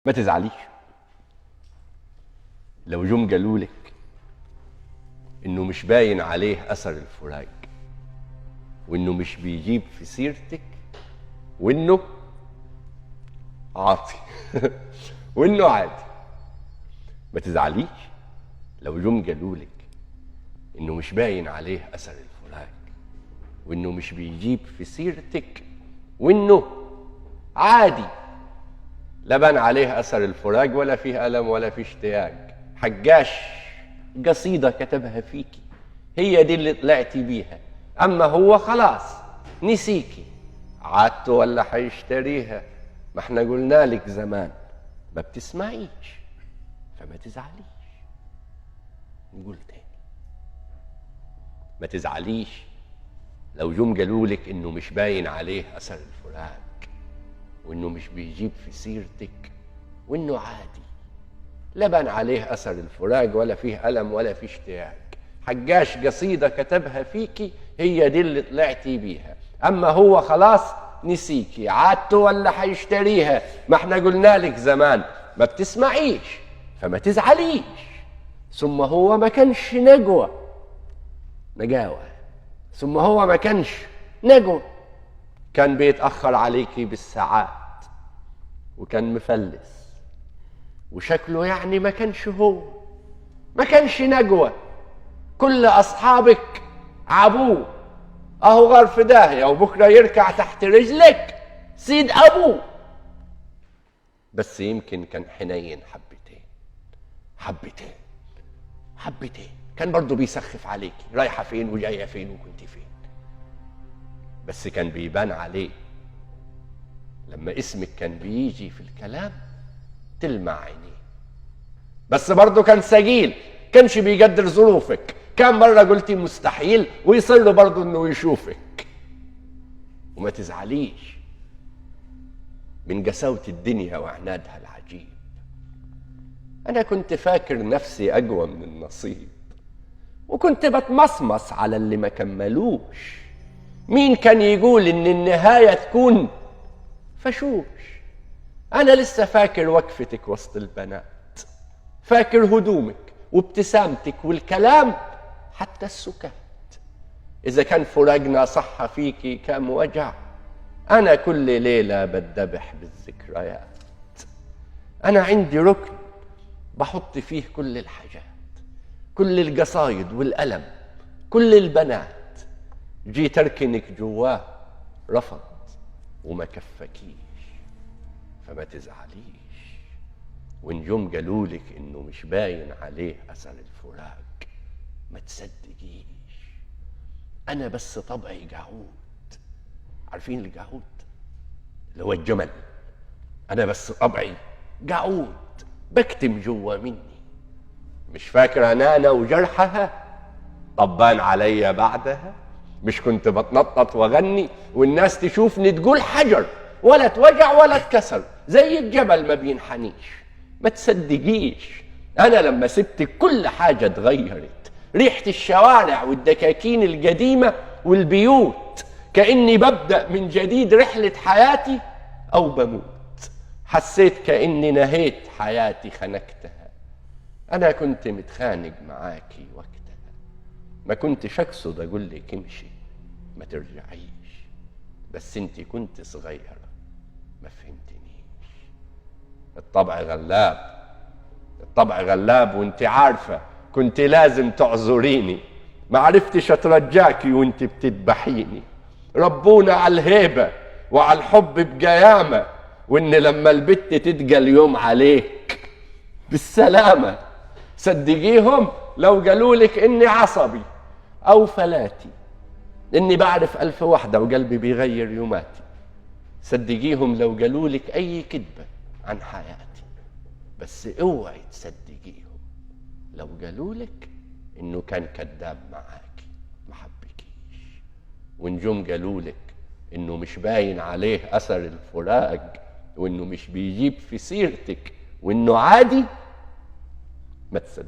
ما تزعليش لو جم قالولك انه مش باين عليه اثر الفراق، وانه مش بيجيب في سيرتك، وانه عاطي وانه عادي. ما تزعليش لو جم قالولك انه مش باين عليه اثر الفراق، وانه مش بيجيب في سيرتك، وانه عادي، لا بان عليه اثر الفراق ولا فيه الم ولا فيه اشتياق. حجاش قصيده كتبها فيكي، هي دي اللي طلعتي بيها، اما هو خلاص نسيكي. عادته ولا حيشتريها؟ ما احنا قلنا لك زمان ما بتسمعيش، فما تزعليش. نقول تاني، ما تزعليش لو جم قالولك انه مش باين عليه اثر الفراق، وانه مش بيجيب في سيرتك، وانه عادي، لا بان عليه اثر الفراق ولا فيه الم ولا فيه اشتياق. حجاش قصيده كتبها فيكي، هي دي اللي طلعتي بيها، اما هو خلاص نسيكي. عادته ولا حيشتريها؟ ما احنا قلنا لك زمان ما بتسمعيش، فما تزعليش. ثم هو ما كانش نجاوة، ثم هو ما كانش نجوى، كان بيتأخر عليكي بالساعات، وكان مفلس، وشكله يعني ما كانش هو، ما كانش نجوى. كل أصحابك عابوه، أهو غار في داهية وبكرة يركع تحت رجلك سيد أبوه. بس يمكن كان حنين حبتين، كان برضو بيسخف عليكي، رايحة فين وجاية فين وكنت فين. بس كان بيبان عليه لما اسمك كان بيجي في الكلام تلمع عينيه. بس برضه كان سجيل، كانش بيقدر ظروفك. كان مرة قلتي مستحيل ويصير له برضه انه يشوفك. وما تزعليش من قساوة الدنيا وعنادها العجيب. انا كنت فاكر نفسي اقوى من النصيب، وكنت بتمصمص على اللي ما كملوش. مين كان يقول ان النهاية تكون فشوش؟ انا لسه فاكر وقفتك وسط البنات، فاكر هدومك وابتسامتك والكلام حتى السكات. اذا كان فراقنا صح فيكي كام وجع، انا كل ليلة بتذبح بالذكريات. انا عندي ركن بحط فيه كل الحاجات، كل القصايد والألم، كل البنات. جيت اركنك جواه رفض وما كفكيش، فما تزعليش. وان جم قالولك انه مش باين عليه اثر الفراق، ما تصدقيش. انا بس طبعي قعود، عارفين القعود اللي هو الجمل؟ انا بس طبعي قعود، بكتم جوا مني. مش فاكرة نانا وجرحها طبان عليا بعدها؟ مش كنت بتنطط واغني والناس تشوفني تقول حجر، ولا اتوجع ولا اتكسر زي الجبل ما بينحنيش؟ ما تصدقيش، انا لما سبتك كل حاجة اتغيرت. ريحة الشوارع والدكاكين القديمة والبيوت، كأني ببدأ من جديد رحلة حياتي او بموت. حسيت كأني نهيت حياتي خنقتها. انا كنت متخانق معاكي وقتها، ما كنتش اقصد اقول لك امشي ما ترجعيش، بس انت كنت صغيرة ما فهمتنيش. الطبع غلاب وانت عارفة، كنت لازم تعذريني. ما عرفتش اترجاكي وانت بتذبحيني. ربونا على الهيبة وعلى الحب بقيامة، وان لما البت تتقى اليوم عليك بالسلامة. صدقيهم لو قالولك اني عصبي او فلاتي، اني بعرف 1000 وحدة وقلبي بيغير يوماتي. صدقيهم لو قالولك اي كذبة عن حياتي، بس اوعي تصدقيهم لو قالولك انه كان كذاب معاكي ما حبكيش. ونجوم قالولك انه مش باين عليه اثر الفراق، وانه مش بيجيب في سيرتك، وانه عادي، ما تصدق.